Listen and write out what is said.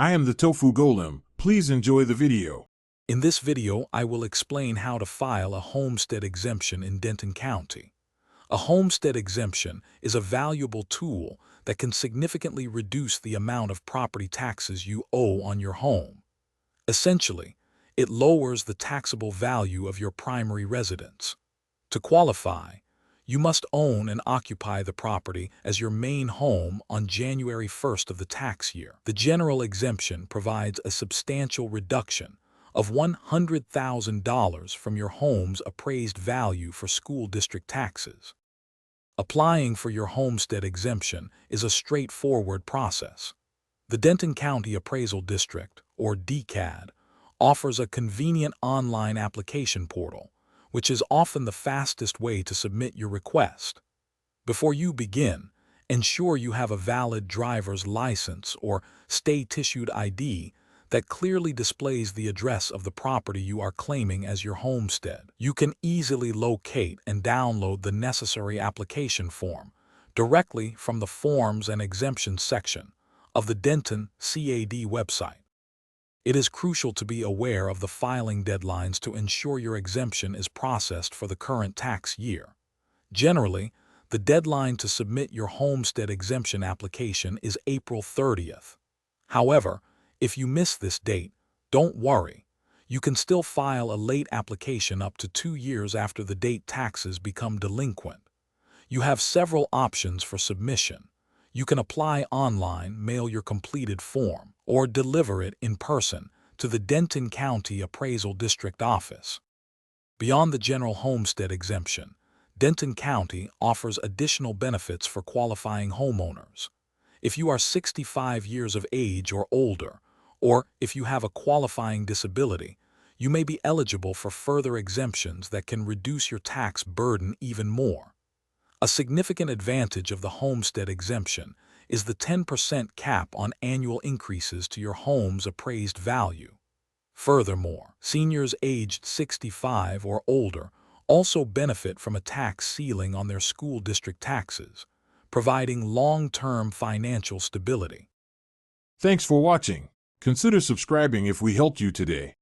I am the Tofu Golem. Please enjoy the video. In this video, I will explain how to file a homestead exemption in Denton County. A homestead exemption is a valuable tool that can significantly reduce the amount of property taxes you owe on your home. Essentially, it lowers the taxable value of your primary residence. To qualify, you must own and occupy the property as your main home on January 1st of the tax year. The general exemption provides a substantial reduction of $100,000 from your home's appraised value for school district taxes. Applying for your homestead exemption is a straightforward process. The Denton County Appraisal District, or DCAD, offers a convenient online application portal, which is often the fastest way to submit your request. Before you begin, ensure you have a valid driver's license or state-issued ID that clearly displays the address of the property you are claiming as your homestead. You can easily locate and download the necessary application form directly from the Forms and Exemptions section of the Denton CAD website. It is crucial to be aware of the filing deadlines to ensure your exemption is processed for the current tax year. Generally, the deadline to submit your homestead exemption application is April 30th. However, if you miss this date, don't worry. You can still file a late application up to 2 years after the date taxes become delinquent. You have several options for submission. You can apply online, mail your completed form, or deliver it in person to the Denton County Appraisal District office. Beyond the general homestead exemption, Denton County offers additional benefits for qualifying homeowners. If you are 65 years of age or older, or if you have a qualifying disability, you may be eligible for further exemptions that can reduce your tax burden even more. A significant advantage of the homestead exemption is the 10% cap on annual increases to your home's appraised value. Furthermore, seniors aged 65 or older also benefit from a tax ceiling on their school district taxes, providing long-term financial stability. Thanks for watching. Consider subscribing if we helped you today.